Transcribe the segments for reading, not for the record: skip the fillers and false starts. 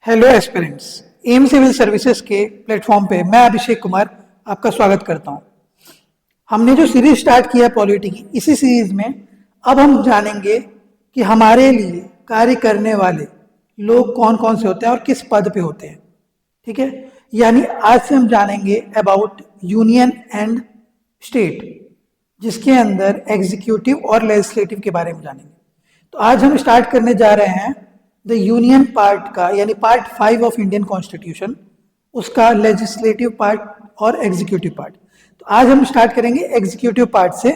Hello aspirants. M civil services के platform पे मैं अभिषेक कुमार आपका स्वागत करता हूं। हमने जो सीरीज स्टार्ट किया पॉलिटी की, इसी सीरीज में अब हम जानेंगे कि हमारे लिए कार्य करने वाले लोग कौन कौन से होते हैं और किस पद पे होते हैं। ठीक है, यानी आज से हम जानेंगे अबाउट यूनियन एंड स्टेट, जिसके अंदर एग्जीक्यूटिव और लेजिस्लेटिव के बारे में जानेंगे। तो आज हम स्टार्ट करने जा रहे हैं द यूनियन पार्ट का, यानी पार्ट 5 ऑफ इंडियन कॉन्स्टिट्यूशन, उसका लेजिस्लेटिव पार्ट और एग्जीक्यूटिव पार्ट। तो आज हम स्टार्ट करेंगे एग्जीक्यूटिव पार्ट से,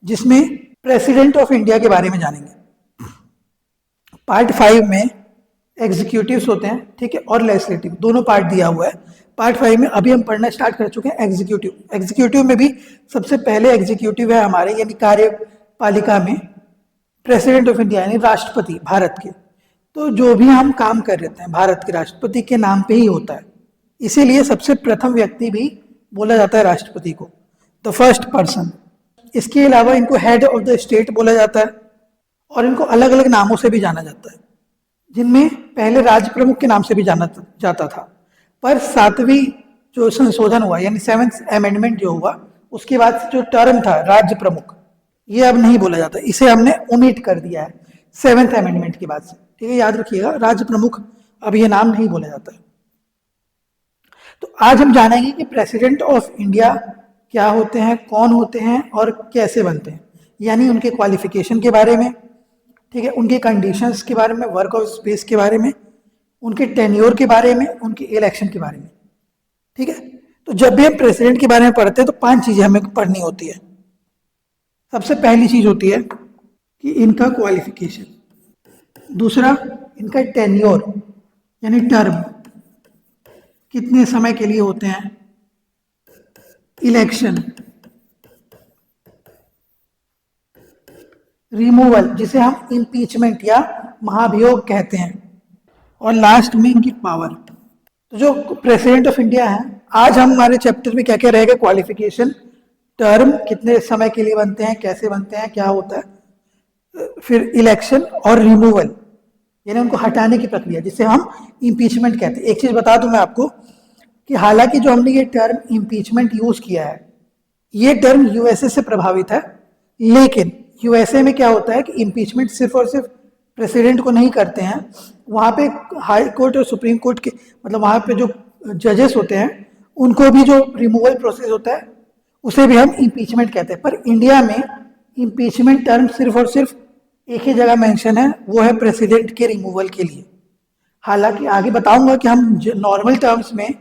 जिसमें प्रेसिडेंट ऑफ इंडिया के बारे में जानेंगे। पार्ट 5 में एग्जीक्यूटिव्स होते हैं, ठीक है, और लेजिस्लेटिव दोनों पार्ट दिया हुआ है। पार्ट 5 में अभी हम पढ़ना स्टार्ट कर चुके हैं एग्जीक्यूटिव। एग्जीक्यूटिव में भी सबसे पहले एग्जीक्यूटिव है हमारे, यानी कार्यपालिका में प्रेसिडेंट ऑफ इंडिया, यानी राष्ट्रपति भारत के। तो जो भी हम काम कर रहे हैं भारत के राष्ट्रपति के नाम पे ही होता है, इसीलिए सबसे प्रथम व्यक्ति भी बोला जाता है राष्ट्रपति को, द फर्स्ट पर्सन। इसके अलावा इनको हेड ऑफ द स्टेट बोला जाता है और इनको अलग अलग नामों से भी जाना जाता है, जिनमें पहले राज्य प्रमुख के नाम से भी जाना जाता था। पर 7वीं जो संशोधन हुआ, यानी 7th अमेंडमेंट जो हुआ, उसके बाद जो टर्म था राज्य प्रमुख, ये अब नहीं बोला जाता, इसे हमने ओमिट कर दिया है 7th अमेंडमेंट के बाद से। ठीक है, याद रखिएगा, राज्य प्रमुख अब ये नाम नहीं बोला जाता है। तो आज हम जानेंगे कि प्रेसिडेंट ऑफ इंडिया क्या होते हैं, कौन होते हैं और कैसे बनते हैं, यानी उनके क्वालिफिकेशन के बारे में, ठीक है, उनके कंडीशंस के बारे में, वर्क ऑफ स्पेस के बारे में, उनके टेन्योर के बारे में, उनके इलेक्शन के बारे में। ठीक है, तो जब भी हम प्रेसिडेंट के बारे में पढ़ते हैं तो 5 चीजें हमें पढ़नी होती है। सबसे पहली चीज होती है कि इनका क्वालिफिकेशन, दूसरा इनका टेन्योर यानी टर्म, कितने समय के लिए होते हैं, इलेक्शन, रिमूवल जिसे हम इम्पीचमेंट या महाभियोग कहते हैं, और लास्ट में इनकी पावर। तो जो प्रेसिडेंट ऑफ इंडिया है, आज हम हमारे चैप्टर में क्या क्या रहेगा, क्वालिफिकेशन, टर्म कितने समय के लिए बनते हैं, कैसे बनते हैं, क्या होता है, फिर इलेक्शन और रिमूवल यानी उनको हटाने की प्रक्रिया, जिसे हम इम्पीचमेंट कहते हैं। एक चीज बता दूं मैं आपको कि हालांकि जो हमने ये टर्म इम्पीचमेंट यूज किया है, ये टर्म यूएसए से प्रभावित है, लेकिन यूएसए में क्या होता है कि इम्पीचमेंट सिर्फ और सिर्फ प्रेसिडेंट को नहीं करते हैं, वहाँ पे हाई कोर्ट और सुप्रीम कोर्ट के, मतलब वहाँ पे जो जजेस होते हैं, उनको भी जो रिमूवल प्रोसेस होता है उसे भी हम इम्पीचमेंट कहते हैं। पर इंडिया में इम्पीचमेंट टर्म सिर्फ और सिर्फ एक ही जगह मेंशन है, वो है प्रेसिडेंट के रिमूवल के लिए। हालांकि आगे बताऊंगा कि हम नॉर्मल टर्म्स में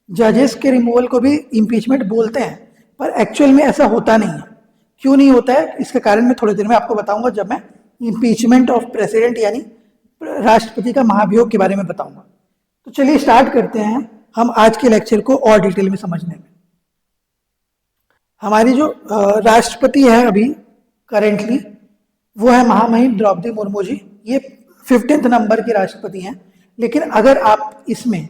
जजेस के रिमूवल को भी इम्पीचमेंट बोलते हैं, पर एक्चुअल में ऐसा होता नहीं है। क्यों नहीं होता है, इसका कारण मैं थोड़ी देर में आपको बताऊंगा, जब मैं इम्पीचमेंट ऑफ प्रेसिडेंट यानी राष्ट्रपति का महाभियोग के बारे में बताऊंगा। तो चलिए स्टार्ट करते हैं हम आज के लेक्चर को और डिटेल में समझने में। हमारी जो राष्ट्रपति है अभी करेंटली, वो है महामहिम द्रौपदी मुर्मू जी। ये 15th नंबर के राष्ट्रपति हैं। लेकिन अगर आप इसमें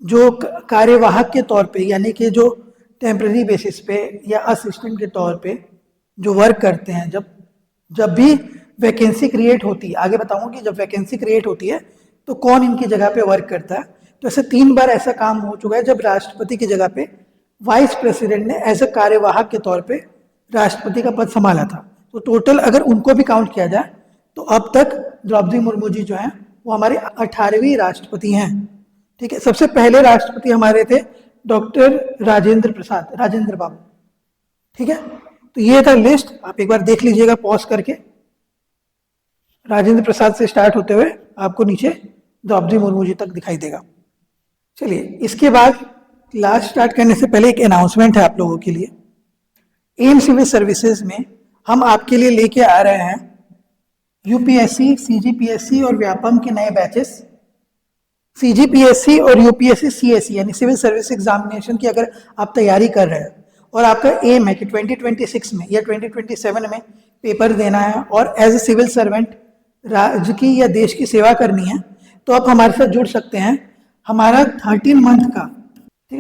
जो कार्यवाहक के तौर पे, यानी कि जो टेम्पररी बेसिस पे या असिस्टेंट के तौर पे जो वर्क करते हैं, जब भी वैकेंसी क्रिएट होती है, आगे बताऊंगा कि जब वैकेंसी क्रिएट होती है तो कौन इनकी जगह पे वर्क करता है। तो ऐसे 3 बार ऐसा काम हो चुका है जब राष्ट्रपति की जगह पे वाइस प्रेसिडेंट ने एज ए कार्यवाहक के तौर पे राष्ट्रपति का पद संभाला था। तो टोटल अगर उनको भी काउंट किया जाए तो अब तक द्रौपदी मुर्मू जी जो हैं वो हमारे 18वीं राष्ट्रपति हैं। ठीक है, सबसे पहले राष्ट्रपति हमारे थे डॉक्टर राजेंद्र प्रसाद, राजेंद्र बाबू। ठीक है, तो ये था लिस्ट, आप एक बार देख लीजिएगा पॉज करके। राजेंद्र प्रसाद से स्टार्ट होते हुए आपको नीचे द्रौपदी मुर्मू जी तक दिखाई देगा। चलिए, इसके बाद क्लास स्टार्ट करने से पहले एक अनाउंसमेंट है आप लोगों के लिए। एम सिविल सर्विसेज में हम आपके लिए लेके आ रहे हैं यूपीएससी, सीजीपीएससी और व्यापम के नए बैचेस। सीजीपीएससी और यूपीएससी सीएससी यानी सिविल सर्विस एग्जामिनेशन की अगर आप तैयारी कर रहे हैं और आपका एम है कि 2026 में या 2027 में पेपर देना है और एज ए सिविल सर्वेंट राज्य की या देश की सेवा करनी है, तो आप हमारे साथ जुड़ सकते हैं। हमारा 13 मंथ का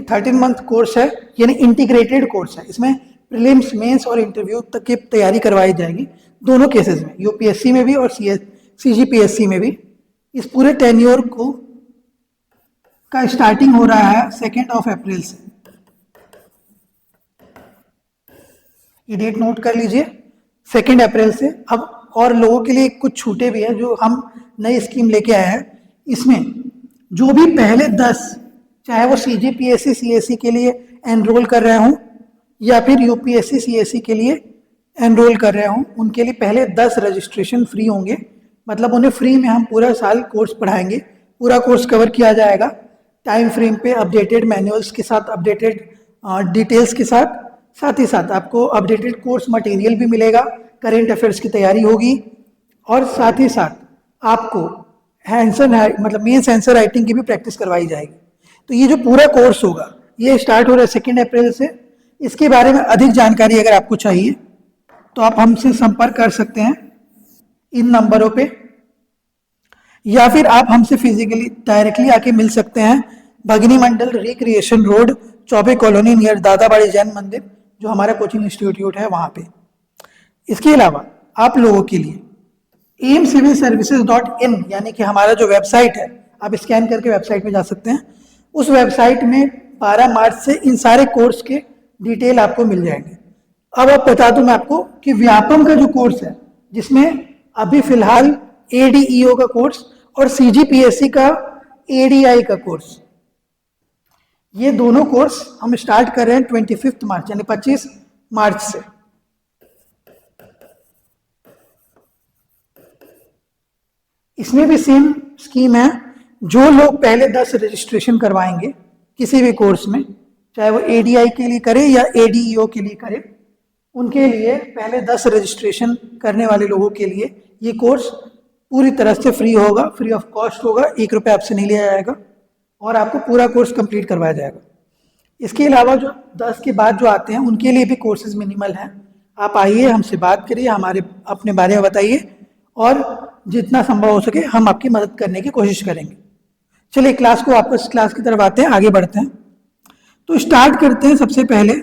13 मंथ कोर्स है, यानी इंटीग्रेटेड कोर्स है। इसमें प्रीलिम्स, मेंस और इंटरव्यू तक की तैयारी करवाई जाएगी, दोनों केसेस में, यूपीएससी में भी और सीजीपीएससी में भी। इस पूरे टेन्योर को का स्टार्टिंग हो रहा है 2 अप्रैल से। ये डेट नोट कर लीजिए, 2 अप्रैल से। अब और लोगों के लिए कुछ छूटे भी हैं जो हम नई स्कीम लेके आए हैं। इसमें जो भी पहले 10, चाहे वो CGPSC CSE के लिए एनरोल कर रहे हों या फिर UPSC CSE के लिए एनरोल कर रहे हों, उनके लिए पहले 10 रजिस्ट्रेशन फ्री होंगे। मतलब उन्हें फ्री में हम पूरा साल कोर्स पढ़ाएंगे, पूरा कोर्स कवर किया जाएगा टाइम फ्रेम पे, अपडेटेड मैनुअल्स के साथ, अपडेटेड डिटेल्स के साथ। साथ ही साथ आपको अपडेटेड कोर्स मटेरियल भी मिलेगा, करेंट अफेयर्स की तैयारी होगी, और साथ ही साथ आपको आंसर मतलब मेंस आंसर राइटिंग की भी प्रैक्टिस करवाई जाएगी। तो ये जो पूरा कोर्स होगा ये स्टार्ट हो रहा है 2 अप्रैल से। इसके बारे में अधिक जानकारी अगर आपको चाहिए तो आप हमसे संपर्क कर सकते हैं इन नंबरों पे, या फिर आप हमसे फिजिकली डायरेक्टली आके मिल सकते हैं Bhagini Mandal recreation road, Chaubey colony, near Dadabari Jain Mandir, जो हमारा कोचिंग इंस्टीट्यूट है वहां पे। इसके अलावा आप लोगों के लिए aimcivilservices.in यानी कि हमारा जो वेबसाइट है, आप स्कैन करके वेबसाइट में जा सकते हैं। उस वेबसाइट में 12 मार्च से इन सारे कोर्स के डिटेल आपको मिल जाएंगे। अब बता दूं मैं आपको कि व्यापम का जो कोर्स है, जिसमें अभी फिलहाल ADEO का कोर्स और CGPSC का ADI का कोर्स, ये दोनों कोर्स हम स्टार्ट कर रहे हैं 25 मार्च यानी 25 मार्च से। इसमें भी सेम स्कीम है। जो लोग पहले 10 रजिस्ट्रेशन करवाएंगे किसी भी कोर्स में, चाहे वो ADI के लिए करे या ADEO के लिए करे, उनके लिए पहले 10 रजिस्ट्रेशन करने वाले लोगों के लिए ये कोर्स पूरी तरह से फ्री होगा, फ्री ऑफ कॉस्ट होगा, 1 रुपये आपसे नहीं लिया जाएगा और आपको पूरा कोर्स कंप्लीट करवाया जाएगा। इसके अलावा जो 10 के बाद जो आते हैं उनके लिए भी कोर्सेज मिनिमल हैं। आप आइए, हमसे बात करिए, हमारे अपने बारे में बताइए, और जितना संभव हो सके हम आपकी मदद करने की कोशिश करेंगे। चलिए क्लास को वापस क्लास की तरफ आते हैं, आगे बढ़ते हैं। तो स्टार्ट करते हैं सबसे पहले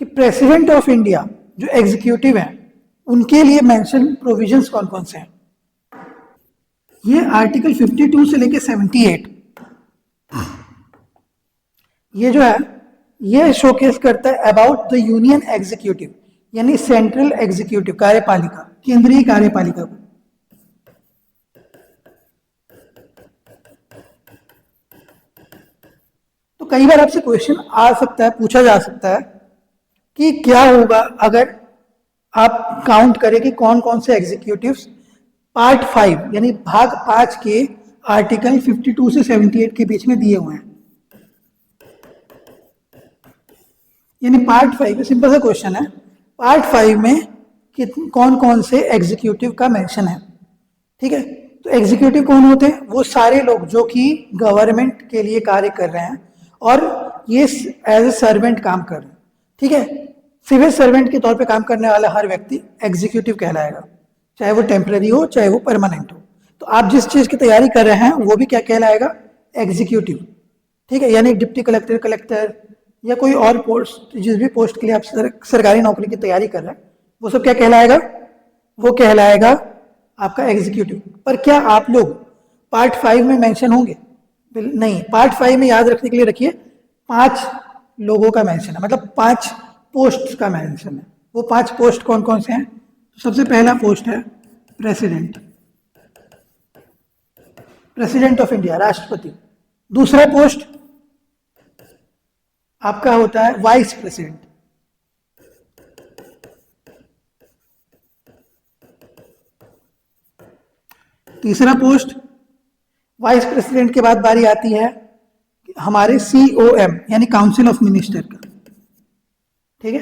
कि प्रेसिडेंट ऑफ इंडिया जो एग्जीक्यूटिव हैं उनके लिए मेंशन प्रोविजंस कौन कौन से हैं। ये आर्टिकल 52 से लेके 78 ये जो है ये शोकेस करता है अबाउट द यूनियन एग्जीक्यूटिव, यानी सेंट्रल एग्जीक्यूटिव, कार्यपालिका, केंद्रीय कार्यपालिका को। तो कई बार आपसे क्वेश्चन आ सकता है, पूछा जा सकता है कि क्या होगा अगर आप काउंट करें कि कौन कौन से एग्जीक्यूटिव्स पार्ट 5 यानी भाग 5 के आर्टिकल 52 से 78 के बीच में दिए हुए हैं। यानी पार्ट 5 सिंपल सा क्वेश्चन है, पार्ट 5 में कौन कौन से एग्जीक्यूटिव का मेंशन है। ठीक है, तो एग्जीक्यूटिव कौन होते हैं? वो सारे लोग जो कि गवर्नमेंट के लिए कार्य कर रहे हैं और ये एज ए सर्वेंट काम कर रहे हैं। ठीक है, सिविल सर्वेंट के तौर पे काम करने वाला हर व्यक्ति एग्जीक्यूटिव कहलाएगा, चाहे वो टेम्पररी हो चाहे वो परमानेंट हो। तो आप जिस चीज की तैयारी कर रहे हैं वो भी क्या कहलाएगा? एग्जीक्यूटिव। ठीक है, यानी डिप्टी कलेक्टर, कलेक्टर या कोई और पोस्ट, जिस भी पोस्ट के लिए आप सरकारी नौकरी की तैयारी कर रहे हैं, वो सब क्या कहलाएगा? वो कहलाएगा आपका एग्जीक्यूटिव। पर क्या आप लोग पार्ट 5 में मेंशन होंगे? नहीं, पार्ट 5 में याद रखने के लिए रखिए 5 लोगों का मेंशन है, मतलब 5 पोस्ट का मेंशन है। वो 5 पोस्ट कौन कौन से हैं? सबसे पहला पोस्ट है प्रेसिडेंट, प्रेसिडेंट ऑफ इंडिया, राष्ट्रपति। दूसरा पोस्ट आपका होता है वाइस प्रेसिडेंट। तीसरा पोस्ट, वाइस प्रेसिडेंट के बाद बारी आती है हमारे COM यानी काउंसिल ऑफ मिनिस्टर का। ठीक है,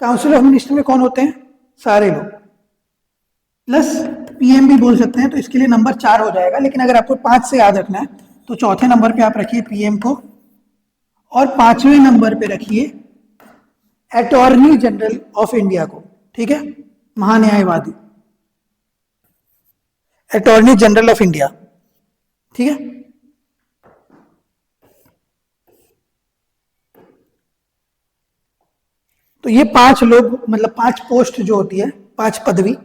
काउंसिल ऑफ मिनिस्टर में कौन होते हैं? सारे लोग, प्लस PM भी बोल सकते हैं, तो इसके लिए नंबर 4 हो जाएगा। लेकिन अगर आपको 5 से याद रखना है तो चौथे नंबर पे आप रखिए PM को, और 5वें नंबर पे रखिए अटॉर्नी जनरल ऑफ इंडिया को। ठीक है, महान्यायवादी, अटॉर्नी जनरल ऑफ इंडिया। ठीक है, तो ये 5 लोग, मतलब 5 पोस्ट जो होती है, 5 पदवी,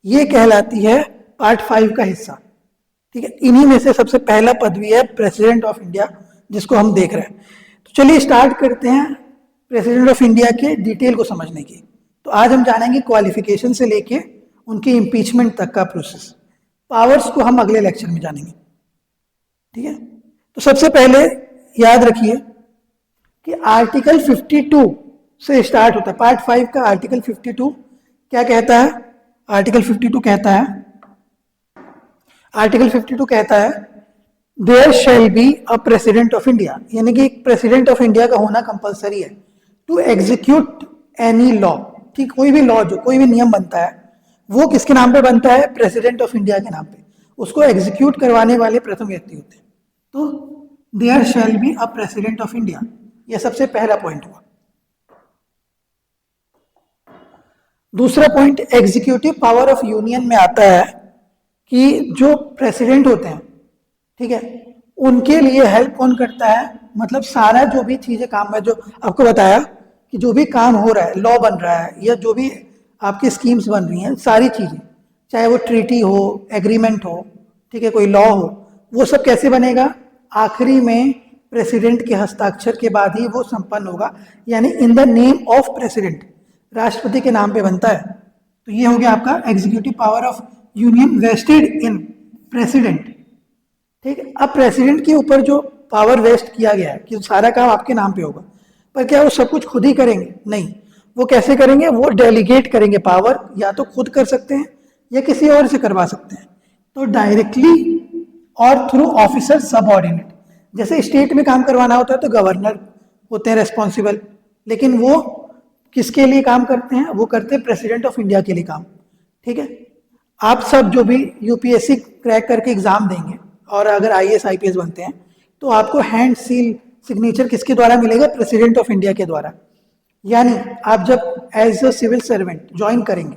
ये कहलाती है पार्ट 5 का हिस्सा। ठीक है, इन्हीं में से सबसे पहला पदवी है प्रेसिडेंट ऑफ इंडिया, जिसको हम देख रहे हैं। तो चलिए स्टार्ट करते हैं प्रेसिडेंट ऑफ इंडिया के डिटेल को समझने की। तो आज हम जानेंगे क्वालिफिकेशन से लेके उनकी इम्पीचमेंट तक का प्रोसेस। पावर्स को हम अगले लेक्चर में जानेंगे, ठीक है। तो सबसे पहले याद रखिए कि आर्टिकल 52 से स्टार्ट होता है। पार्ट 5 का आर्टिकल 52 क्या कहता है? आर्टिकल 52 कहता है, आर्टिकल 52 कहता है there shall be a president of India, यानी कि एक प्रेसिडेंट ऑफ इंडिया का होना कंपलसरी है टू एग्जीक्यूट एनी लॉ, कि कोई भी लॉ, जो कोई भी नियम बनता है वो किसके नाम पे बनता है? प्रेसिडेंट ऑफ इंडिया के नाम पे। उसको एग्जीक्यूट करवाने वाले प्रथम व्यक्ति होते हैं। तो there shall be a president of India, यह सबसे पहला पॉइंट हुआ। दूसरा point executive power of union में आता है कि जो प्रेसिडेंट होते हैं, ठीक है, उनके लिए हेल्प कौन करता है? मतलब सारा जो भी चीजें काम है, जो आपको बताया कि जो भी काम हो रहा है, लॉ बन रहा है या जो भी आपकी स्कीम्स बन रही हैं, सारी चीजें, चाहे वो ट्रीटी हो, एग्रीमेंट हो, ठीक है, कोई लॉ हो, वो सब कैसे बनेगा? आखिरी में प्रेसिडेंट के हस्ताक्षर के बाद ही वो संपन्न होगा, यानी in the name of president, राष्ट्रपति के नाम पे बनता है। तो ये हो गया आपका executive power of union vested in president, ठीक है। अब प्रेसिडेंट के ऊपर जो पावर वेस्ट किया गया है कि सारा काम आपके नाम पे होगा, पर क्या वो सब कुछ खुद ही करेंगे? नहीं, वो कैसे करेंगे? वो डेलीगेट करेंगे पावर, या तो खुद कर सकते हैं या किसी और से करवा सकते हैं। तो डायरेक्टली और थ्रू ऑफिसर सबऑर्डिनेट, जैसे स्टेट में काम करवाना होता है तो गवर्नर होते हैं रेस्पॉन्सिबल, लेकिन वो किसके लिए काम करते हैं? वो करते हैं प्रेसिडेंट ऑफ इंडिया के लिए काम, ठीक है। आप सब जो भी यूपीएससी क्रैक करके एग्जाम देंगे और अगर आईएएस आईपीएस बनते हैं तो आपको हैंड सील सिग्नेचर किसके द्वारा मिलेगा? प्रेसिडेंट ऑफ इंडिया के द्वारा। यानी आप जब as a civil servant join करेंगे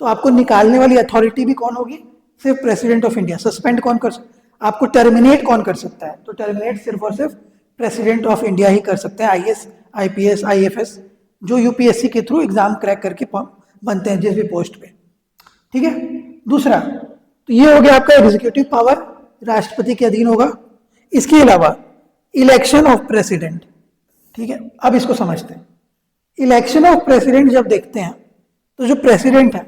तो आपको निकालने वाली अथॉरिटी भी कौन होगी? सिर्फ प्रेसिडेंट ऑफ इंडिया। सस्पेंड कौन कर सकता है? आपको टर्मिनेट कौन कर सकता है? तो टर्मिनेट सिर्फ और सिर्फ प्रेसिडेंट ऑफ इंडिया ही कर सकते हैं। आईएएस आईपीएस आईएफएस जो यूपीएससी के थ्रू एग्जाम क्रैक करके बनते हैं जिस भी पोस्ट पे, ठीक है। दूसरा, तो ये हो गया आपका एग्जीक्यूटिव पावर, राष्ट्रपति के अधीन होगा। इसके अलावा इलेक्शन ऑफ प्रेसिडेंट, ठीक है। अब इसको समझते हैं। इलेक्शन ऑफ प्रेसिडेंट जब देखते हैं तो जो प्रेसिडेंट है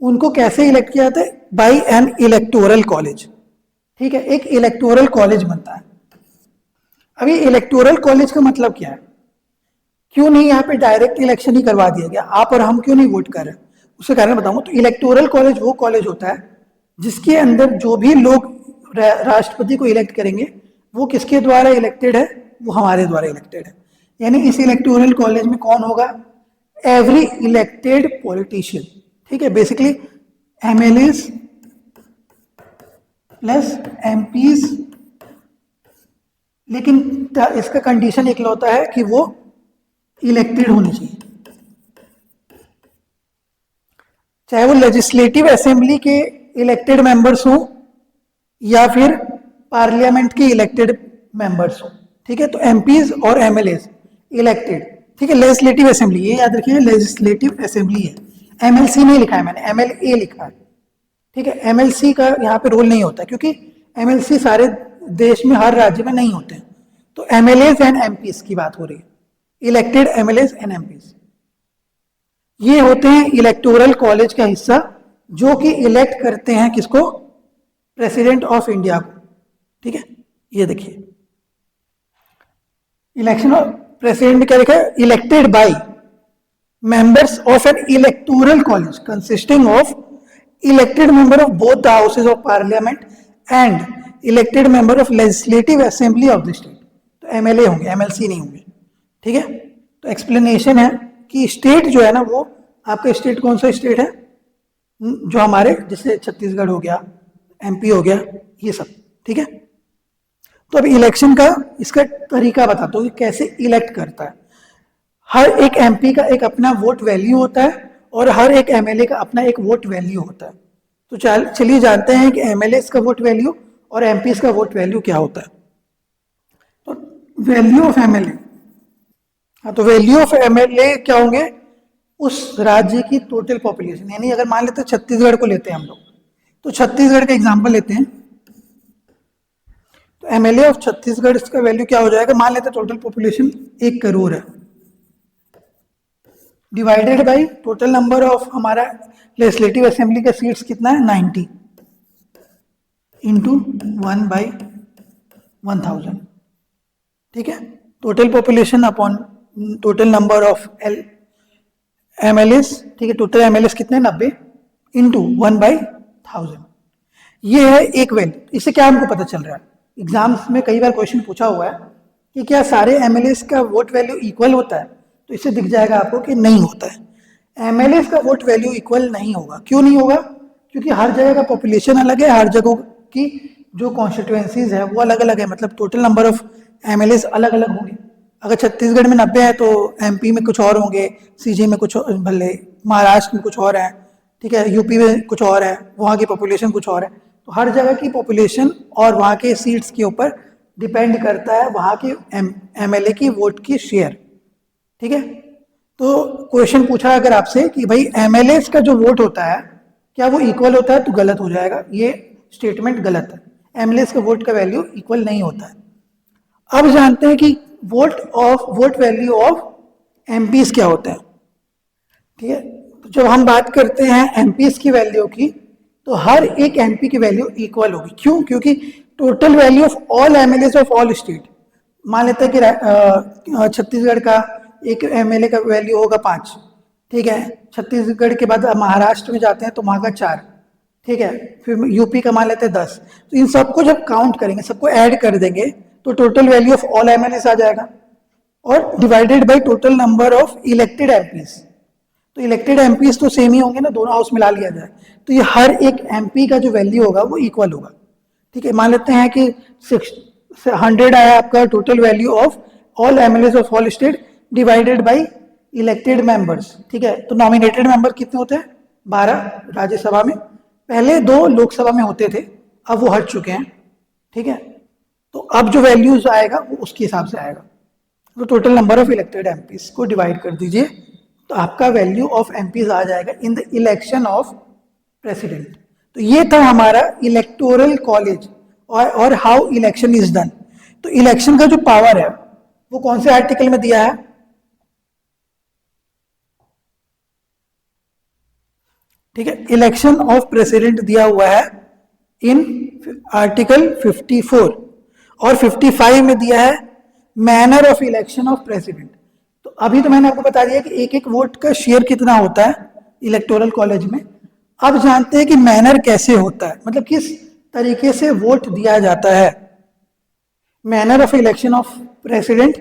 उनको कैसे इलेक्ट किया जाता है? बाई एन इलेक्टोरल कॉलेज, ठीक है। एक इलेक्टोरल कॉलेज बनता है। अभी इलेक्टोरल कॉलेज का मतलब क्या है? क्यों नहीं यहाँ पे डायरेक्ट इलेक्शन ही करवा दिया गया? आप और हम क्यों नहीं वोट कर रहे हैं? उसके कारण बताऊंगा। तो इलेक्टोरल कॉलेज वो कॉलेज होता है जिसके अंदर जो भी लोग राष्ट्रपति को इलेक्ट करेंगे वो किसके द्वारा इलेक्टेड है? वो हमारे द्वारा इलेक्टेड है। यानी इस इलेक्टोरल कॉलेज में कौन होगा? एवरी इलेक्टेड पॉलिटिशियन, ठीक है। बेसिकली एमएलएस प्लस एमपीज, लेकिन इसका कंडीशन एक होता है कि वो इलेक्टेड होनी चाहिए, चाहे वो लेजिस्लेटिव असेंबली के इलेक्टेड मेंबर्स हो या फिर पार्लियामेंट के इलेक्टेड मेंबर्स हो, ठीक है। तो एमपीज और एमएलएस इलेक्टेड, ठीक है। लेजिस्लेटिव असेंबली, ये याद रखिए लेजिस्लेटिव असेंबली है, एमएलसी नहीं लिखा है मैंने, एमएलए लिखा है, ठीक है। एमएलसी का यहाँ पे रोल नहीं होता क्योंकि एमएलसी सारे देश में हर राज्य में नहीं होते हैं। तो एमएलएस एंड एमपीज की बात हो रही है, इलेक्टेड एमएलएस एंड एमपीज। ये होते हैं इलेक्टोरल कॉलेज का हिस्सा जो कि इलेक्ट करते हैं किसको? प्रेसिडेंट ऑफ इंडिया को, ठीक है। ये देखिए इलेक्शन ऑफ प्रेसिडेंट क्या लिखा है? Elected by members of an electoral college consisting of elected member of both the houses of parliament and elected member of legislative assembly of the state. तो MLA होंगे, एमएलसी नहीं होंगे, ठीक है। तो एक्सप्लेनेशन है कि स्टेट जो है ना, वो आपका स्टेट कौन सा स्टेट है? जो हमारे जैसे छत्तीसगढ़ हो गया, एमपी हो गया, ये सब, ठीक है। तो अब इलेक्शन का इसका तरीका बताता हूँ कि कैसे इलेक्ट करता है। हर एक एमपी का एक अपना वोट वैल्यू होता है और हर एक एमएलए का अपना एक वोट वैल्यू होता है। तो चलिए जानते हैं कि एमएलए का वोट वैल्यू और एमपी का वोट वैल्यू क्या होता है। तो वैल्यू ऑफ एमएलए, हाँ, तो वैल्यू ऑफ एमएलए क्या होंगे? उस राज्य की टोटल पॉपुलेशन, यानी अगर मान लेते हैं छत्तीसगढ़ को लेते हैं हम लोग, तो छत्तीसगढ़ का एग्जाम्पल लेते हैं। तो एमएलए ऑफ छत्तीसगढ़ इसका वैल्यू क्या हो जाएगा, मान लेते टोटल पॉपुलेशन 1 करोड़ है, divided by total number of हमारा लेजिस्लेटिव असेंबली का सीट्स कितना है 90 इंटू 1/1000, ठीक है। Total population upon total number of MLAs, ठीक है, टोटल एमएलएस कितने 90 इंटू 1/1000, ये है एक वैल्यू। इससे क्या हमको पता चल रहा है, एग्जाम्स में कई बार क्वेश्चन पूछा हुआ है कि क्या सारे एमएलएस का वोट वैल्यू इक्वल होता है, तो इससे दिख जाएगा आपको कि नहीं होता है। एमएलएस का वोट वैल्यू इक्वल नहीं होगा। क्यों नहीं होगा, क्योंकि हर जगह का पॉपुलेशन अलग है, हर जगह की जो कॉन्स्टिट्यूएंसीज है वो अलग अलग है, मतलब टोटल नंबर ऑफ एमएलएस अलग अलग होंगे। अगर छत्तीसगढ़ में 90 है तो एमपी में कुछ और होंगे, सीजी में कुछ भले, महाराष्ट्र में कुछ और है, ठीक है, यूपी में कुछ और है, वहाँ की पॉपुलेशन कुछ और है। तो हर जगह की पॉपुलेशन और वहाँ के सीट्स के ऊपर डिपेंड करता है वहाँ के एमएलए की वोट की शेयर, ठीक है। तो क्वेश्चन पूछा अगर आपसे कि भाई एमएलए का जो वोट होता है क्या वो इक्वल होता है, तो गलत हो जाएगा, ये स्टेटमेंट गलत है। एमएलए का वोट का वैल्यू इक्वल नहीं होता है। अब जानते हैं कि वोट वैल्यू ऑफ एमपीज क्या होता है, ठीक है। तो जब हम बात करते हैं एमपीज की वैल्यू की, तो हर एक एमपी की वैल्यू इक्वल होगी। क्यों, क्योंकि total value of all MLA of all state, मान लेते हैं कि छत्तीसगढ़ का एक एमएलए का वैल्यू होगा 5, ठीक है, छत्तीसगढ़ के बाद महाराष्ट्र में जाते हैं तो वहाँ का 4, ठीक है, फिर यूपी का मान लेते हैं 10। तो इन सबको जब काउंट करेंगे, सबको ऐड कर देंगे, तो total value of all MLA आ जाएगा, और divided by total number of elected MPs. तो इलेक्टेड एमपीज तो सेम ही होंगे ना, दोनों हाउस मिला लिया जाए, तो ये हर एक एमपी का जो वैल्यू होगा वो इक्वल होगा, ठीक है। मान लेते हैं कि 100 आया आपका total value of all MLA of all state divided by elected members, ठीक है। तो नॉमिनेटेड मेंबर कितने होते हैं 12 राज्यसभा में, पहले 2 लोकसभा में होते थे, अब वो हट चुके हैं, ठीक है। तो अब जो वैल्यूज आएगा वो उसके हिसाब से आएगा। तो total number of elected MPs को डिवाइड कर दीजिए, तो आपका वैल्यू ऑफ एमपीज आ जाएगा in the election of president. तो ये था हमारा इलेक्टोरल कॉलेज और हाउ इलेक्शन इज डन। तो इलेक्शन का जो पावर है वो कौन से आर्टिकल में दिया है, ठीक है, इलेक्शन ऑफ प्रेसिडेंट दिया हुआ है इन आर्टिकल 54, और 55 में दिया है manner of election of president. तो अभी तो मैंने आपको बता दिया कि एक एक वोट का शेयर कितना होता है इलेक्टोरल कॉलेज में। अब जानते हैं कि मैनर कैसे होता है, मतलब किस तरीके से वोट दिया जाता है। Manner of election of president,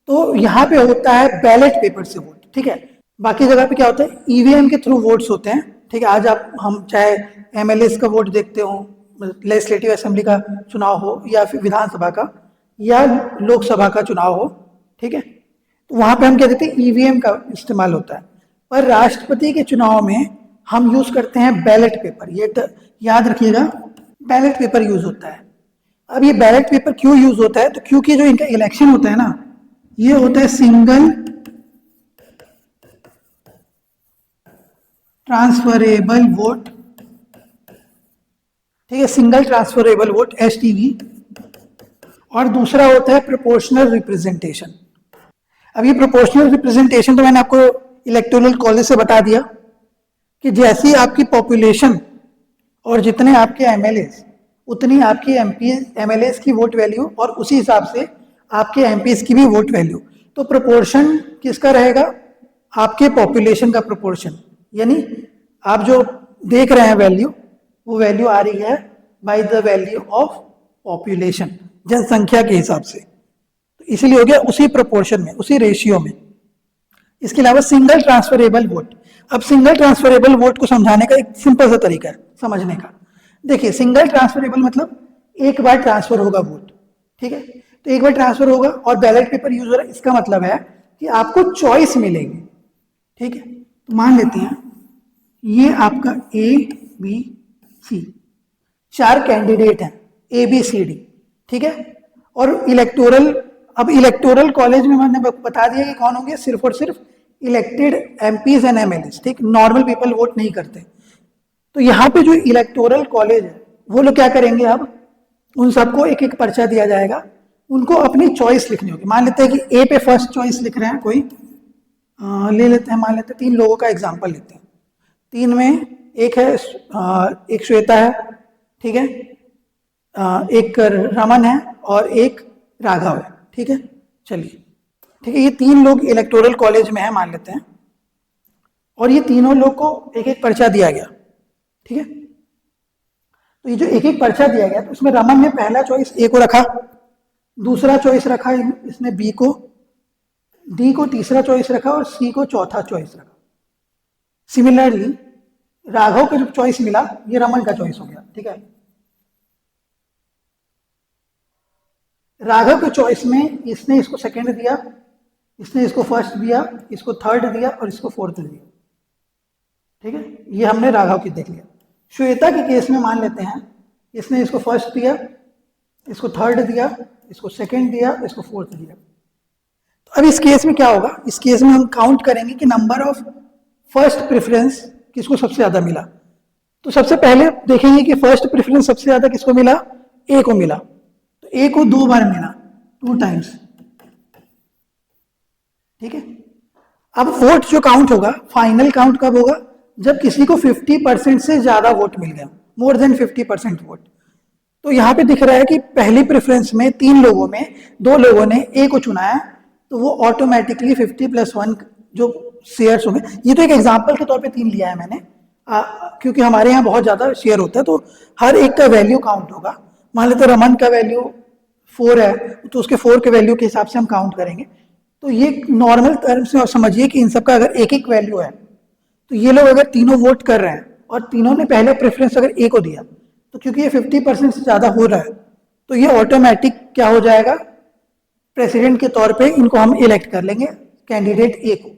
तो यहाँ पे होता है बैलेट पेपर से वोट, ठीक है। बाकी जगह पे क्या होता है, ईवीएम के थ्रू वोट्स होते हैं, ठीक है। आज आप हम चाहे एमएलए का वोट देखते हो, लेजिस्लेटिव असेंबली का चुनाव हो, या फिर विधानसभा का या लोकसभा का चुनाव हो, ठीक है, तो वहां पे हम क्या देते हैं, ईवीएम का इस्तेमाल होता है। पर राष्ट्रपति के चुनाव में हम यूज करते हैं बैलेट पेपर, ये याद रखिएगा, बैलेट पेपर यूज होता है। अब ये बैलेट पेपर क्यों यूज होता है, तो क्योंकि जो इनका इलेक्शन होता है ना, ये होता है सिंगल ट्रांसफरेबल वोट, ठीक है, सिंगल ट्रांसफरेबल वोट एसटीवी, और दूसरा होता है प्रोपोर्शनल रिप्रेजेंटेशन। अब ये प्रोपोर्शनल रिप्रेजेंटेशन तो मैंने आपको इलेक्टोरल कॉलेज से बता दिया कि जैसी आपकी पॉपुलेशन और जितने आपके एमएलए उतनी आपकी एमएलए की वोट वैल्यू, और उसी हिसाब से आपके एमपी की भी वोट वैल्यू। तो प्रोपोर्शन किसका रहेगा, आपके पॉपुलेशन का प्रोपोर्शन, यानी आप जो देख रहे हैं वैल्यू, वो वैल्यू आ रही है by the value of population, जनसंख्या के हिसाब से। तो इसीलिए हो गया उसी प्रोपोर्शन में, उसी रेशियो में। इसके अलावा सिंगल ट्रांसफरेबल वोट। अब सिंगल ट्रांसफरेबल वोट को समझाने का एक सिंपल सा तरीका है समझने का। देखिए, सिंगल ट्रांसफरेबल मतलब एक बार ट्रांसफर होगा वोट, ठीक है, तो एक बार ट्रांसफर होगा और बैलेट पेपर यूज हो रहा है, इसका मतलब है कि आपको चॉइस मिलेगी, ठीक है। तो मान लेते हैं ये आपका ए बी सी 4 कैंडिडेट हैं, ए बी सी डी, ठीक है। और अब इलेक्टोरल कॉलेज में मैंने बता दिया कि कौन होंगे, सिर्फ और सिर्फ इलेक्टेड एमपीज एंड एमएलए, ठीक, नॉर्मल पीपल वोट नहीं करते। तो यहाँ पे जो इलेक्टोरल कॉलेज है वो लोग क्या करेंगे, अब उन सबको एक एक पर्चा दिया जाएगा, उनको अपनी चॉइस लिखनी होगी। मान लेते हैं कि ए पे फर्स्ट चॉइस लिख रहे हैं कोई, ले लेते हैं, मान लेते हैं 3 लोगों का एग्जाम्पल लेते हैं। 3 में एक है एक श्वेता है, ठीक है, एक रमन है और एक राघव है, ठीक है। चलिए, ठीक है, ये 3 लोग इलेक्टोरल कॉलेज में है मान लेते हैं, और ये तीनों लोग को एक एक पर्चा दिया गया, ठीक है। तो ये जो एक एक पर्चा दिया गया, तो इसमें रमन ने पहला चॉइस ए को रखा, दूसरा चॉइस रखा इसने बी को, डी को तीसरा चॉइस रखा और सी को चौथा चॉइस रखा। सिमिलरली राघव का जो चॉइस मिला ये रमन का चॉइस हो गया, ठीक है। राघव के चॉइस में इसने इसको सेकंड दिया, इसने इसको फर्स्ट दिया, इसको थर्ड दिया और इसको फोर्थ दिया, ठीक है। ये हमने राघव की देख लिया। श्वेता के केस में मान लेते हैं इसने इसको फर्स्ट दिया, इसको थर्ड दिया, इसको सेकंड दिया, इसको फोर्थ दिया। तो अब इस केस में क्या होगा, इस केस में हम काउंट करेंगे कि नंबर ऑफ फर्स्ट प्रेफरेंस किसको सबसे ज्यादा मिला। तो सबसे पहले देखेंगे कि फर्स्ट प्रेफरेंस सबसे ज्यादा किसको मिला, ए को मिला। तो ए को 2 बार मिला, 2 टाइम्स, ठीक है। अब वोट जो काउंट होगा, फाइनल काउंट कब होगा, जब किसी को 50% से ज्यादा वोट मिल गया, मोर देन 50% वोट। तो यहाँ पे दिख रहा है कि पहली प्रेफरेंस में 3 लोगों में 2 लोगों ने ए को चुना है, तो वो ऑटोमेटिकली 50+1 जो शेयर्स होंगे। ये तो एक एग्जांपल के तौर पे 3 लिया है मैंने, क्योंकि हमारे यहाँ बहुत ज़्यादा शेयर होता है, तो हर एक का वैल्यू काउंट होगा। मान लेते रमन का वैल्यू 4 है, तो उसके 4 के वैल्यू के हिसाब से हम काउंट करेंगे। तो ये नॉर्मल टर्म्स में आप समझिए कि इन सबका अगर एक एक वैल्यू है, तो ये लोग अगर तीनों वोट कर रहे हैं और तीनों ने पहले प्रेफरेंस अगर ए को दिया, तो क्योंकि ये 50% से ज़्यादा हो रहा है, तो ये ऑटोमेटिक क्या हो जाएगा, प्रेसिडेंट के तौर पे इनको हम इलेक्ट कर लेंगे, कैंडिडेट ए को।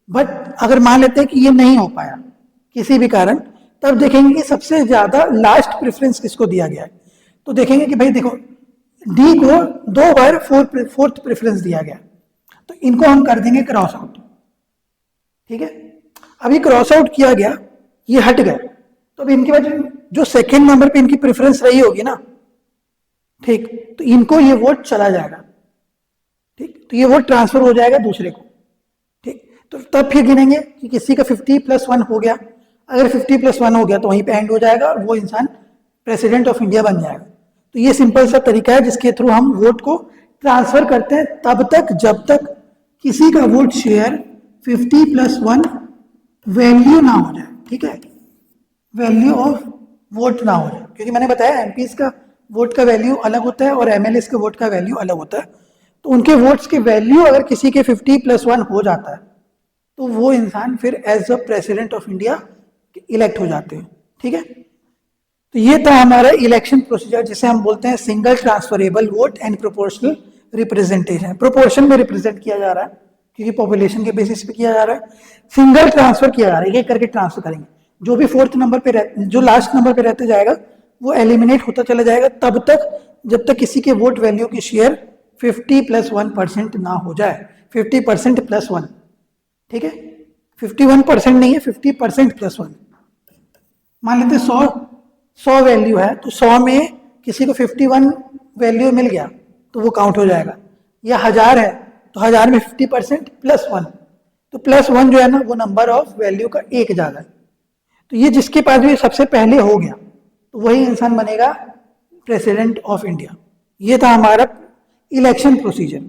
बट अगर मान लेते हैं कि ये नहीं हो पाया किसी भी कारण, तब देखेंगे कि सबसे ज़्यादा लास्ट प्रेफरेंस किसको दिया गया है। तो देखेंगे कि भाई देखो, डी को 2 बार फोर्थ प्रेफरेंस दिया गया, तो इनको हम कर देंगे क्रॉस आउट, ठीक है। अभी क्रॉस आउट किया गया, ये हट गए, तो अब इनके बाद जो सेकंड नंबर पे इनकी प्रेफरेंस रही होगी ना, ठीक, तो इनको ये वोट चला जाएगा, ठीक, तो ये वोट ट्रांसफर हो जाएगा दूसरे को, ठीक। तो तब फिर गिनेंगे कि किसी का 50+1 हो गया, अगर 50+1 हो गया तो वहीं पे एंड हो जाएगा और वो इंसान प्रेसिडेंट ऑफ इंडिया बन जाएगा। तो ये सिंपल सा तरीका है जिसके थ्रू हम वोट को ट्रांसफर करते हैं, तब तक जब तक किसी का वोट शेयर 50+1 वैल्यू ना हो जाए, ठीक है, वैल्यू ऑफ वोट ना हो जाए। क्योंकि मैंने बताया एमपीज का वोट का वैल्यू अलग होता है और एमएलएस के वोट का वैल्यू अलग होता है। तो उनके वोट्स के वैल्यू अगर किसी के 50+1 हो जाता है, तो वो इंसान फिर as a president of India elect हो जाते हैं, ठीक है। तो ये था हमारा इलेक्शन प्रोसीजर, जिसे हम बोलते हैं single transferable vote and proportional representation. Proportion में रिप्रेजेंट किया जा रहा है क्योंकि पॉपुलेशन के बेसिस पे किया जा रहा है। सिंगल ट्रांसफर किया जा रहा है, एक करके ट्रांसफर करेंगे, जो भी 4th नंबर पे जो लास्ट नंबर पे रहते जाएगा वो एलिमिनेट होता चला जाएगा, तब तक जब तक किसी के वोट वैल्यू की शेयर 50+1% ना हो जाए, 50%+1, ठीक है। 51% नहीं है, 50%+1। मान लेते 100 वैल्यू है, तो 100 में किसी को 51 वैल्यू मिल गया तो वो काउंट हो जाएगा। या 1000 है तो 1000 में 50%+1, तो +1 जो है ना वो नंबर ऑफ वैल्यू का एक ज्यादा है। तो ये जिसके पास भी सबसे पहले हो गया तो वही इंसान बनेगा प्रेसिडेंट ऑफ इंडिया। ये था हमारा इलेक्शन प्रोसीजर।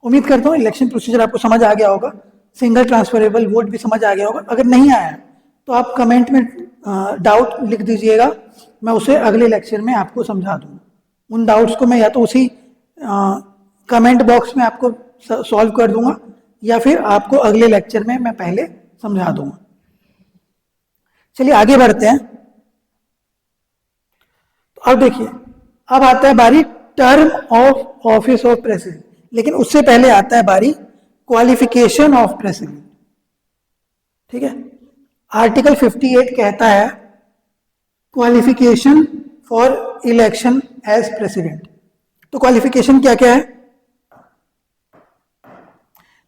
उम्मीद करता हूँ इलेक्शन प्रोसीजर आपको समझ आ गया होगा, सिंगल ट्रांसफरेबल वोट भी समझ आ गया होगा। अगर नहीं आया तो आप कमेंट में डाउट लिख दीजिएगा, मैं उसे अगले लेक्चर में आपको समझा दूंगा। उन डाउट्स को मैं या तो उसी कमेंट बॉक्स में आपको सॉल्व कर दूंगा या फिर आपको अगले लेक्चर में मैं पहले समझा दूंगा। चलिए आगे बढ़ते हैं। तो अब देखिए, अब आता है बारी term of office of president, लेकिन उससे पहले आता है बारी क्वालिफिकेशन ऑफ प्रेसिडेंट, ठीक है। आर्टिकल 58 कहता है qualification for election as president. तो क्वालिफिकेशन क्या क्या है,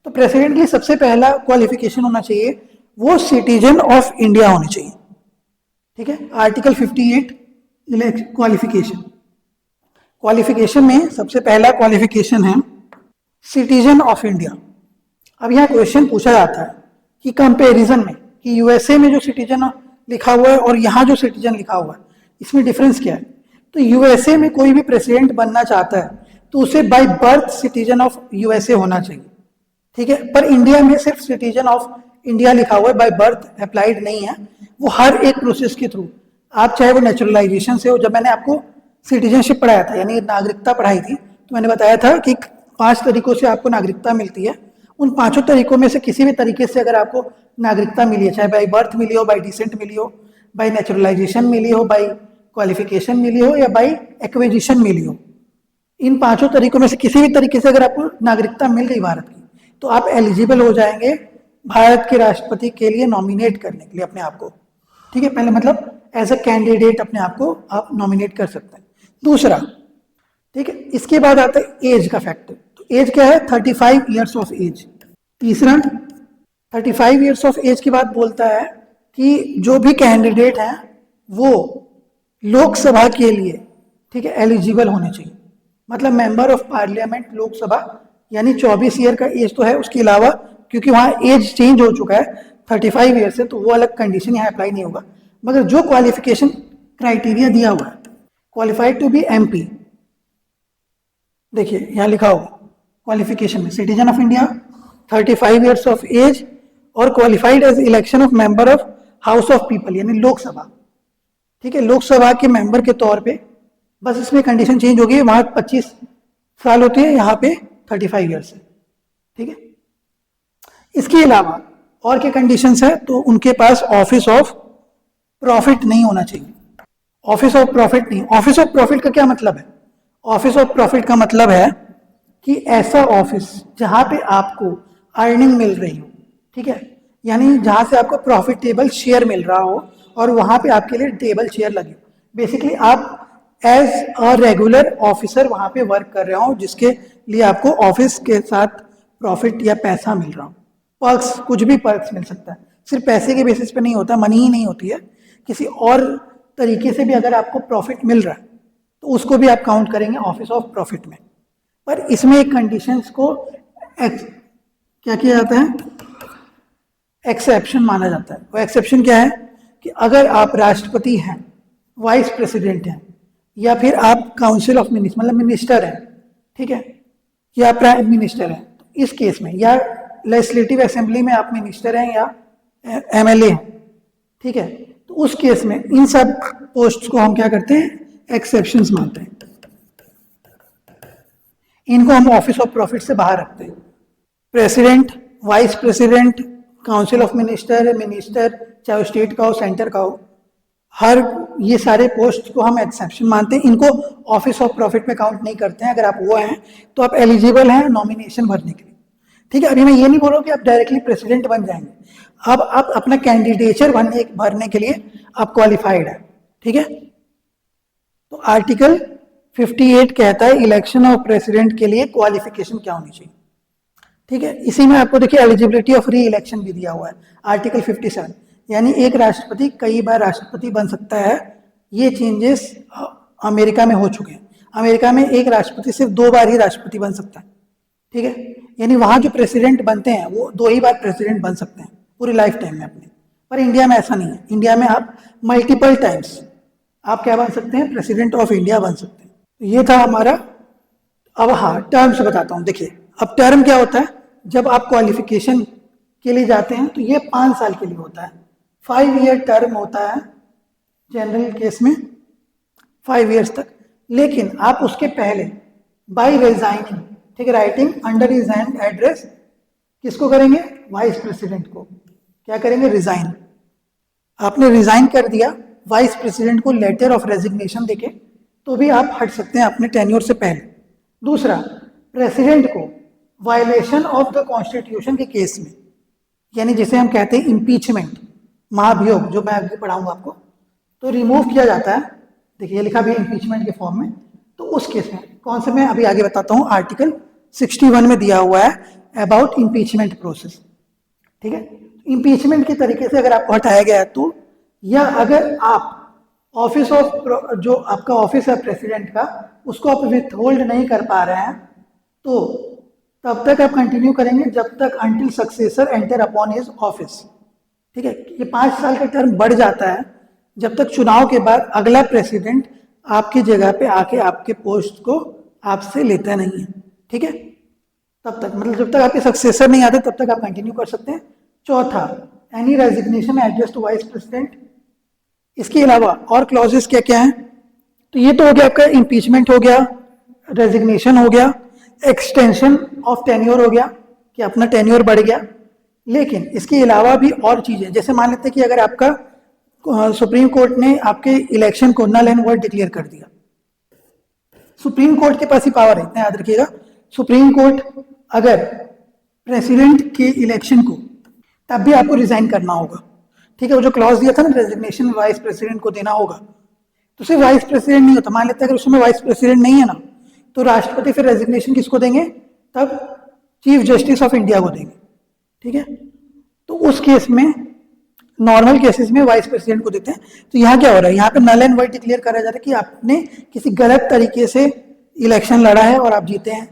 तो प्रेसिडेंट के लिए सबसे पहला क्वालिफिकेशन होना चाहिए वो सिटीजन ऑफ इंडिया होनी चाहिए, ठीक है। Article 58 qualification. क्वालिफिकेशन में सबसे पहला क्वालिफिकेशन है सिटीजन ऑफ इंडिया। अब यहाँ क्वेश्चन पूछा जाता है कि कंपैरिजन में कि यूएसए में जो सिटीजन लिखा हुआ है और यहाँ जो सिटीजन लिखा हुआ है इसमें डिफरेंस क्या है। तो यूएसए में कोई भी प्रेसिडेंट बनना चाहता है तो उसे by birth citizen of USA होना चाहिए, ठीक है। पर इंडिया में सिर्फ सिटीजन ऑफ इंडिया लिखा हुआ है, बाय बर्थ अप्लाइड नहीं है। वो हर एक प्रोसेस के थ्रू, आप चाहे वो नेचुरलाइजेशन से हो, जब मैंने आपको सिटीजनशिप पढ़ाया था यानी नागरिकता पढ़ाई थी तो मैंने बताया था कि 5 तरीकों से आपको नागरिकता मिलती है। उन 5 तरीकों में से किसी भी तरीके से अगर आपको नागरिकता मिली है, चाहे बाय बर्थ मिली हो, बाय डिसेंट मिली हो, बाय नेचुरलाइजेशन मिली हो, बाय क्वालिफिकेशन मिली हो या बाय एक्विजिशन मिली हो, इन 5 तरीकों में से किसी भी तरीके से अगर आपको नागरिकता मिल गई भारत की तो आप एलिजिबल हो जाएंगे भारत के राष्ट्रपति के लिए नॉमिनेट करने के लिए अपने आप को, ठीक है। पहले मतलब एज अ कैंडिडेट अपने आप को आप नॉमिनेट कर सकते हैं। दूसरा, ठीक है, इसके बाद आता है एज का फैक्टर। तो एज क्या है? 35 ईयर्स ऑफ एज। तीसरा, 35 ईयर्स ऑफ एज के बाद बोलता है कि जो भी कैंडिडेट हैं वो लोकसभा के लिए, ठीक है, एलिजिबल होने चाहिए। मतलब मेंबर ऑफ पार्लियामेंट लोकसभा, यानी 24 ईयर का एज तो है, उसके अलावा क्योंकि वहाँ एज चेंज हो चुका है 35 ईयर से, तो वो अलग कंडीशन यहाँ अप्लाई नहीं होगा। मगर जो क्वालिफिकेशन क्राइटेरिया दिया हुआ है, क्वालिफाइड टू बी एमपी, देखिए यहाँ लिखा होगा क्वालिफिकेशन में citizen of India, 35 years of age और qualified as election of member of house of people यानी लोकसभा, ठीक है, लोकसभा के मेंबर के तौर पे। बस इसमें कंडीशन चेंज होगी, वहां 25 साल होते हैं, यहाँ पे 35 ईयर्स है, ठीक है। इसके अलावा और क्या कंडीशंस है? तो उनके पास ऑफिस ऑफ प्रॉफिट नहीं होना चाहिए। ऑफिस ऑफ प्रॉफिट नहीं। ऑफिस ऑफ प्रॉफिट का क्या मतलब है? ऑफिस ऑफ प्रॉफिट का मतलब है कि ऐसा ऑफिस जहां पे आपको अर्निंग मिल रही हो, ठीक है, यानी जहां से आपको प्रॉफिटेबल शेयर मिल रहा हो और वहां पे आपके लिए टेबल शेयर लगे। बेसिकली आप एज अ रेगुलर ऑफिसर वहां पे वर्क कर रहे हो, जिसके लिए आपको ऑफिस के साथ प्रॉफिट या पैसा मिल रहा हो। पर्क्स, कुछ भी पर्क्स मिल सकता है, सिर्फ पैसे के बेसिस पे नहीं होता, मनी ही नहीं होती है, किसी और तरीके से भी अगर आपको प्रॉफिट मिल रहा है तो उसको भी आप काउंट करेंगे ऑफिस ऑफ प्रॉफिट में। पर इसमें एक कंडीशंस को क्या किया जाता है? एक्सेप्शन माना जाता है। वो एक्सेप्शन क्या है कि अगर आप राष्ट्रपति हैं, वाइस प्रेसिडेंट हैं, या फिर आप काउंसिल ऑफ मिनिस्टर मतलब मिनिस्टर हैं, ठीक है, या प्राइम मिनिस्टर हैं, तो इस केस में, या लेजिस्लेटिव असेंबली में आप मिनिस्टर हैं या एमएलए हैं, ठीक है, तो उस केस में इन सब पोस्ट को हम क्या करते हैं? एक्सेप्शंस मानते हैं। इनको हम ऑफिस ऑफ प्रॉफिट से बाहर रखते हैं। President, vice president, council of minister, minister, चाहे स्टेट का हो, सेंटर का हो, हर ये सारे पोस्ट को हम एक्सेप्शन मानते हैं। इनको ऑफिस ऑफ प्रॉफिट में काउंट नहीं करते हैं। अगर आप वो हैं तो आप एलिजिबल हैं नॉमिनेशन भरने के लिए, ठीक है। अभी मैं ये नहीं बोल रहा हूँ कि आप डायरेक्टली प्रेसिडेंट बन जाएंगे, अब आप अपना कैंडिडेचर भरने के लिए आप क्वालिफाइड है, ठीक है। तो आर्टिकल 58 कहता है इलेक्शन ऑफ प्रेसिडेंट के लिए क्वालिफिकेशन क्या होनी चाहिए, ठीक है। इसी में आपको देखिए एलिजिबिलिटी ऑफ री इलेक्शन भी दिया हुआ है, आर्टिकल 57, यानी एक राष्ट्रपति कई बार राष्ट्रपति बन सकता है। ये चेंजेस अमेरिका में हो चुके हैं। अमेरिका में एक राष्ट्रपति सिर्फ 2 बार ही राष्ट्रपति बन सकता है, ठीक है, यानी वहां जो प्रेसिडेंट बनते हैं वो 2 ही बार प्रेसिडेंट बन सकते हैं पूरी लाइफ टाइम में अपने। पर इंडिया में ऐसा नहीं है। इंडिया में आप मल्टीपल टाइम्स आप क्या बन सकते हैं? प्रेसिडेंट ऑफ इंडिया बन सकते हैं। तो ये था हमारा। अब हाँ, टर्म से बताता हूँ। देखिए, अब टर्म क्या होता है? जब आप क्वालिफिकेशन के लिए जाते हैं तो ये 5 साल के लिए होता है। 5 ईयर टर्म होता है जनरल केस में, 5 ईयर्स तक। लेकिन आप उसके पहले बाय रिजाइनिंग, ठीक है, writing under his hand address, किसको करेंगे? वाइस प्रेसिडेंट को। क्या करेंगे? रिजाइन। आपने रिजाइन कर दिया, वाइस प्रेसिडेंट को लेटर ऑफ रेजिग्नेशन देके, तो भी आप हट सकते हैं अपने टेन्योर से पहले। दूसरा, प्रेसिडेंट को वायलेशन ऑफ द कॉन्स्टिट्यूशन के केस में, यानी जिसे हम कहते हैं इम्पीचमेंट, महाभियोग, जो मैं आगे पढ़ाऊंगा आपको, तो रिमूव किया जाता है। देखिए, ये लिखा भी है इम्पीचमेंट के फॉर्म में। तो उस केस में कौन से मैं अभी आगे बताता हूँ, आर्टिकल 61 में दिया हुआ है अबाउट इम्पीचमेंट प्रोसेस, ठीक है। इम्पीचमेंट के तरीके से अगर आपको हटाया गया है तो, या अगर आप ऑफिस ऑफ जो आपका ऑफिस है प्रेसिडेंट का, उसको आप विथ होल्ड नहीं कर पा रहे हैं, तो तब तक आप कंटिन्यू करेंगे जब तक until successor enter upon his office. ठीक है, ये 5 साल का टर्म बढ़ जाता है जब तक चुनाव के बाद अगला प्रेसिडेंट आपकी जगह पे आके आपके पोस्ट को आपसे लेता नहीं है। ठीक है, तब तक मतलब जब तक आपके सक्सेसर नहीं आते तब तक आप कंटिन्यू कर सकते हैं। चौथा, any resignation address to vice president. इसके अलावा और क्लॉजेस क्या क्या हैं? तो ये तो हो गया आपका इम्पीचमेंट हो गया, रेजिग्नेशन हो गया, एक्सटेंशन ऑफ टेन्योर हो गया कि अपना टेन्योर बढ़ गया। लेकिन इसके अलावा भी और चीजें, जैसे मान लेते हैं कि अगर आपका सुप्रीम कोर्ट ने आपके इलेक्शन को नल एंड वॉइड डिक्लेयर कर दिया, सुप्रीम कोर्ट के पास ही पावर है, इतना याद रखिएगा। सुप्रीम कोर्ट अगर प्रेसिडेंट के इलेक्शन को, तब भी आपको रिजाइन करना होगा। ठीक है, वो जो क्लॉज दिया था ना, रेजिग्नेशन वाइस प्रेसिडेंट को देना होगा, तो सिर्फ वाइस प्रेसिडेंट नहीं होता। मान लेते हैं अगर उसमें वाइस प्रेसिडेंट नहीं है ना, तो राष्ट्रपति फिर रेजिग्नेशन किसको देंगे? तब चीफ जस्टिस ऑफ इंडिया को देंगे। ठीक है, तो उस केस में, नॉर्मल केसेस में वाइस प्रेसिडेंट को देते हैं। तो यहाँ क्या हो रहा है, यहाँ पे नल एंड वाइड डिक्लेयर करा जा रहा है कि आपने किसी गलत तरीके से इलेक्शन लड़ा है और आप जीते हैं,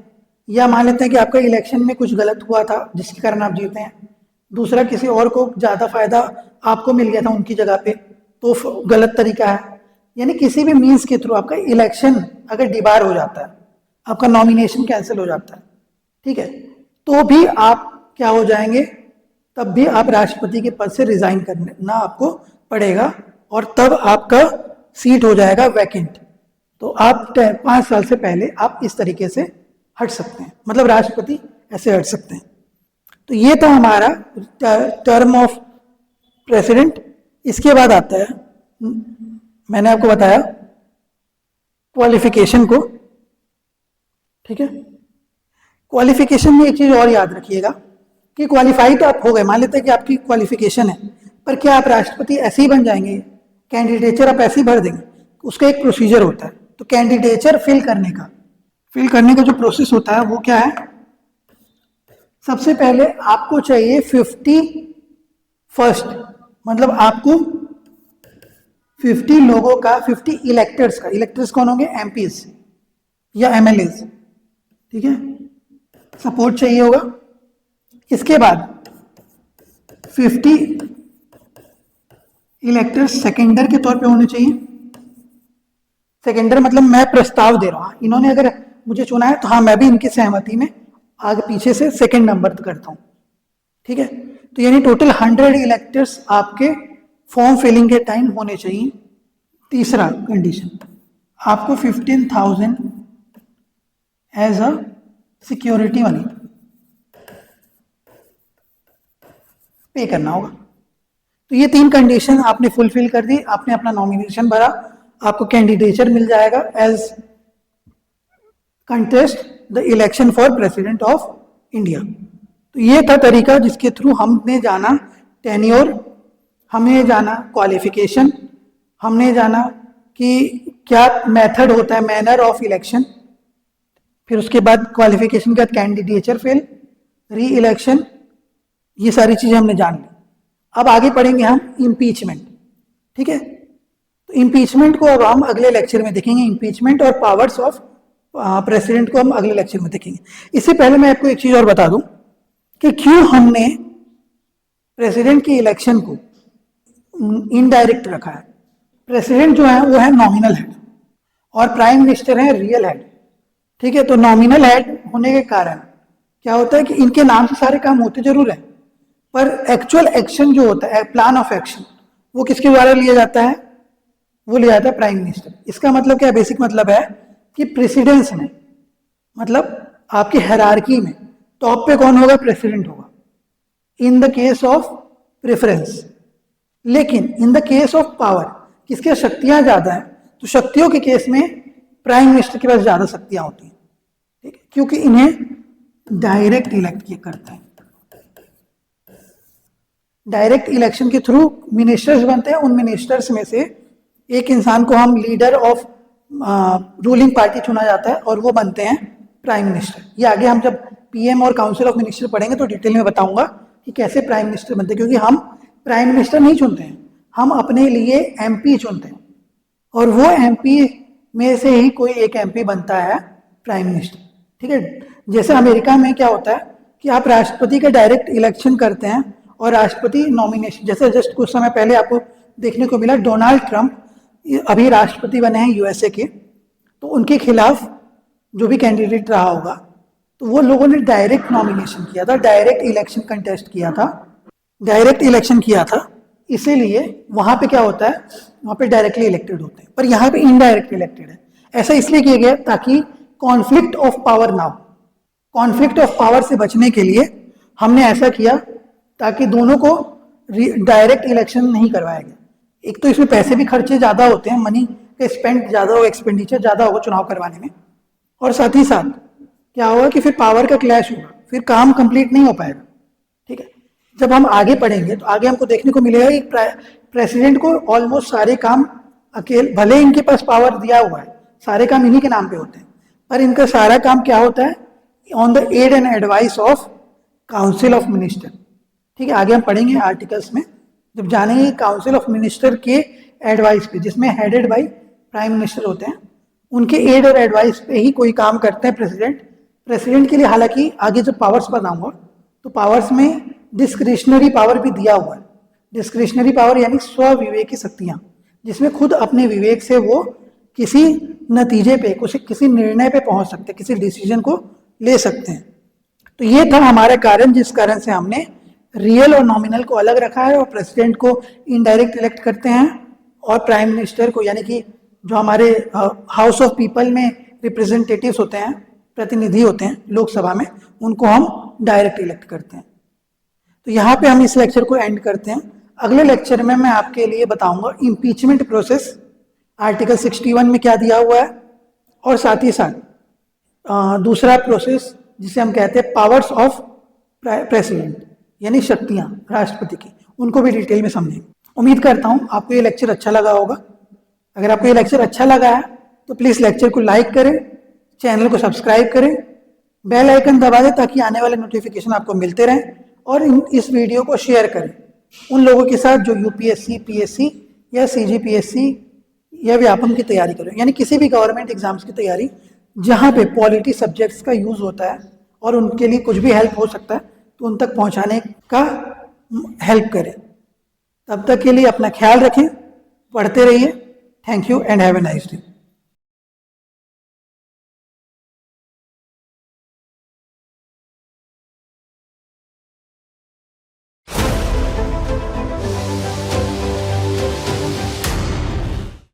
या मान लेते हैं कि आपका इलेक्शन में कुछ गलत हुआ था जिसके कारण आप जीते हैं, दूसरा किसी और को ज्यादा फायदा आपको मिल गया था उनकी जगह पे, तो गलत तरीका है। यानी किसी भी मीन्स के थ्रू आपका इलेक्शन अगर डिबार हो जाता है, आपका नॉमिनेशन कैंसिल हो जाता है, ठीक है, तो भी आप क्या हो जाएंगे, तब भी आप राष्ट्रपति के पद से रिजाइन करना आपको पड़ेगा और तब आपका सीट हो जाएगा वैकेंट। तो आप 5 साल से पहले आप इस तरीके से हट सकते हैं, मतलब राष्ट्रपति ऐसे हट सकते हैं। तो ये था हमारा टर्म ऑफ प्रेसिडेंट। इसके बाद आता है, मैंने आपको बताया क्वालिफिकेशन को। ठीक है, क्वालिफिकेशन में एक चीज और याद रखिएगा कि क्वालिफाई तो आप हो गए, मान लेते हैं कि आपकी क्वालिफिकेशन है, पर क्या आप राष्ट्रपति ऐसे ही बन जाएंगे? कैंडिडेचर आप ऐसे ही भर देंगे? उसका एक प्रोसीजर होता है। तो कैंडिडेचर फिल करने का जो प्रोसेस होता है वो क्या है? सबसे पहले आपको चाहिए 51st, मतलब आपको 50 लोगों का, 50 इलेक्टर्स का, इलेक्टर्स कौन होंगे? एमपीज या एमएलएज, ठीक है, सपोर्ट चाहिए होगा। इसके बाद 50 इलेक्टर्स सेकेंडर के तौर पे होने चाहिए। सेकेंडर मतलब मैं प्रस्ताव दे रहा हूं, इन्होंने अगर मुझे चुना है तो हाँ, मैं भी इनकी सहमति में आगे पीछे से सेकेंड नंबर करता हूं। ठीक है, तो यानी टोटल 100 इलेक्टर्स आपके फॉर्म फिलिंग के टाइम होने चाहिए। तीसरा कंडीशन, आपको 15,000 एज अ सिक्योरिटी मनी पे करना होगा। तो ये 3 कंडीशन आपने फुलफिल कर दी, आपने अपना नॉमिनेशन भरा, आपको कैंडिडेचर मिल जाएगा as contest the election for president of India. तो ये था तरीका जिसके थ्रू हमने जाना टेन्योर, हमने जाना क्वालिफिकेशन, हमने जाना कि क्या मेथड होता है, मैनर ऑफ इलेक्शन, फिर उसके बाद क्वालिफिकेशन के बाद कैंडिडेचर फिल, री इलेक्शन, ये सारी चीजें हमने जान ली। अब आगे पढ़ेंगे हम इम्पीचमेंट। ठीक है, तो इम्पीचमेंट को अब हम अगले लेक्चर में देखेंगे। इम्पीचमेंट और पावर्स ऑफ प्रेसिडेंट को हम अगले लेक्चर में देखेंगे। इससे पहले मैं आपको एक चीज और बता दूं कि क्यों हमने प्रेसिडेंट की इलेक्शन को इनडायरेक्ट रखा है। प्रेसिडेंट जो है वो है नॉमिनल हेड और प्राइम मिनिस्टर है रियल हेड। ठीक है, तो नॉमिनल हेड होने के कारण क्या होता है कि इनके नाम से सारे काम होते जरूर है, पर एक्चुअल एक्शन जो होता है, प्लान ऑफ एक्शन, वो किसके द्वारा लिया जाता है? वो लिया जाता है प्राइम मिनिस्टर। इसका मतलब क्या, बेसिक मतलब है कि प्रेसिडेंस में, मतलब आपकी हायरार्की में टॉप पे कौन होगा? प्रेसिडेंट होगा in the case of preference. लेकिन in the case of power, किसके शक्तियां ज्यादा है, तो शक्तियों के केस में प्राइम मिनिस्टर के पास ज्यादा शक्तियां होती हैं। ठीक है, क्योंकि इन्हें डायरेक्ट इलेक्ट किया करते हैं। डायरेक्ट इलेक्शन के थ्रू मिनिस्टर्स बनते हैं, उन मिनिस्टर्स में से एक इंसान को हम लीडर ऑफ रूलिंग पार्टी चुना जाता है और वो बनते हैं प्राइम मिनिस्टर। ये आगे हम जब पीएम और काउंसिल ऑफ मिनिस्टर पढ़ेंगे तो डिटेल में बताऊंगा कि कैसे प्राइम मिनिस्टर बनते हैं, क्योंकि हम प्राइम मिनिस्टर नहीं चुनते हैं, हम अपने लिए एमपी चुनते हैं। और वो एमपी में से ही कोई एक एमपी बनता है प्राइम मिनिस्टर। ठीक है, जैसे अमेरिका में क्या होता है कि आप राष्ट्रपति का डायरेक्ट इलेक्शन करते हैं और राष्ट्रपति नॉमिनेशन, जैसे जस्ट कुछ समय पहले आपको देखने को मिला डोनाल्ड ट्रंप अभी राष्ट्रपति बने हैं यूएसए के, तो उनके खिलाफ जो भी कैंडिडेट रहा होगा तो वो लोगों ने डायरेक्ट नॉमिनेशन किया था, डायरेक्ट इलेक्शन कंटेस्ट किया था, डायरेक्ट इलेक्शन किया था। इसीलिए वहां पे क्या होता है, वहां पे डायरेक्टली इलेक्टेड होते हैं, पर यहाँ पे इनडायरेक्ट इलेक्टेड है। ऐसा इसलिए किया गया ताकि कॉन्फ्लिक्ट ऑफ पावर ना हो। कॉन्फ्लिक्ट ऑफ पावर से बचने के लिए हमने ऐसा किया ताकि दोनों को डायरेक्ट इलेक्शन नहीं करवाया गया। एक तो इसमें पैसे भी खर्चे ज़्यादा होते हैं, मनी का स्पेंड ज़्यादा होगा, एक्सपेंडिचर ज़्यादा होगा चुनाव करवाने में, और साथ ही साथ क्या होगा कि फिर पावर का क्लैश होगा, फिर काम कंप्लीट नहीं हो पाएगा। ठीक है, जब हम आगे पढ़ेंगे तो आगे हमको देखने को मिलेगा कि प्रेसिडेंट को ऑलमोस्ट सारे काम अकेले, भले इनके पास पावर दिया हुआ है, सारे काम इन्हीं के नाम पे होते हैं, पर इनका सारा काम क्या होता है, on the aid and advice of council of minister. ठीक है, आगे हम पढ़ेंगे आर्टिकल्स में जब जानेंगे काउंसिल ऑफ मिनिस्टर के एडवाइस पे, जिसमें हेडेड बाई प्राइम मिनिस्टर होते हैं, उनके एड और एडवाइस पे ही कोई काम करते हैं प्रेसिडेंट। प्रेसिडेंट के लिए हालांकि आगे जब पावर्स बताऊंगा तो पावर्स में डिस्क्रिशनरी पावर भी दिया हुआ है। डिस्क्रिशनरी पावर यानी स्वविवेकी शक्तियां, जिसमें खुद अपने विवेक से वो किसी नतीजे पे, किसी निर्णय पे पहुंच सकते हैं, किसी डिसीजन को ले सकते हैं। तो ये था हमारा कारण जिस कारण से हमने रियल और नॉमिनल को अलग रखा है और प्रेसिडेंट को इनडायरेक्ट इलेक्ट करते हैं और प्राइम मिनिस्टर को, यानी कि जो हमारे हाउस ऑफ पीपल में रिप्रेजेंटेटिव्स होते हैं, प्रतिनिधि होते हैं लोकसभा में, उनको हम डायरेक्ट इलेक्ट करते हैं। तो यहाँ पे हम इस लेक्चर को एंड करते हैं। अगले लेक्चर में मैं आपके लिए बताऊंगा इम्पीचमेंट प्रोसेस, आर्टिकल 61 में क्या दिया हुआ है, और साथ ही साथ दूसरा प्रोसेस जिसे हम कहते हैं पावर्स ऑफ प्रेसिडेंट, यानी शक्तियां राष्ट्रपति की, उनको भी डिटेल में समझेंगे। उम्मीद करता हूं आपको ये लेक्चर अच्छा लगा होगा। अगर आपको ये लेक्चर अच्छा लगा है तो प्लीज़ लेक्चर को लाइक करें, चैनल को सब्सक्राइब करें, बेल आइकन दबा दें ताकि आने वाले नोटिफिकेशन आपको मिलते रहें, और इस वीडियो को शेयर करें उन लोगों के साथ जो यूपीएससी, पीएससी या सीजीपीएससी या व्यापम की तैयारी करें, यानी किसी भी गवर्नमेंट एग्जाम्स की तैयारी जहाँ पे पॉलिटी सब्जेक्ट्स का यूज़ होता है और उनके लिए कुछ भी हेल्प हो सकता है तो उन तक पहुँचाने का हेल्प करें। तब तक के लिए अपना ख्याल रखें, पढ़ते रहिए। Thank you and have a nice day.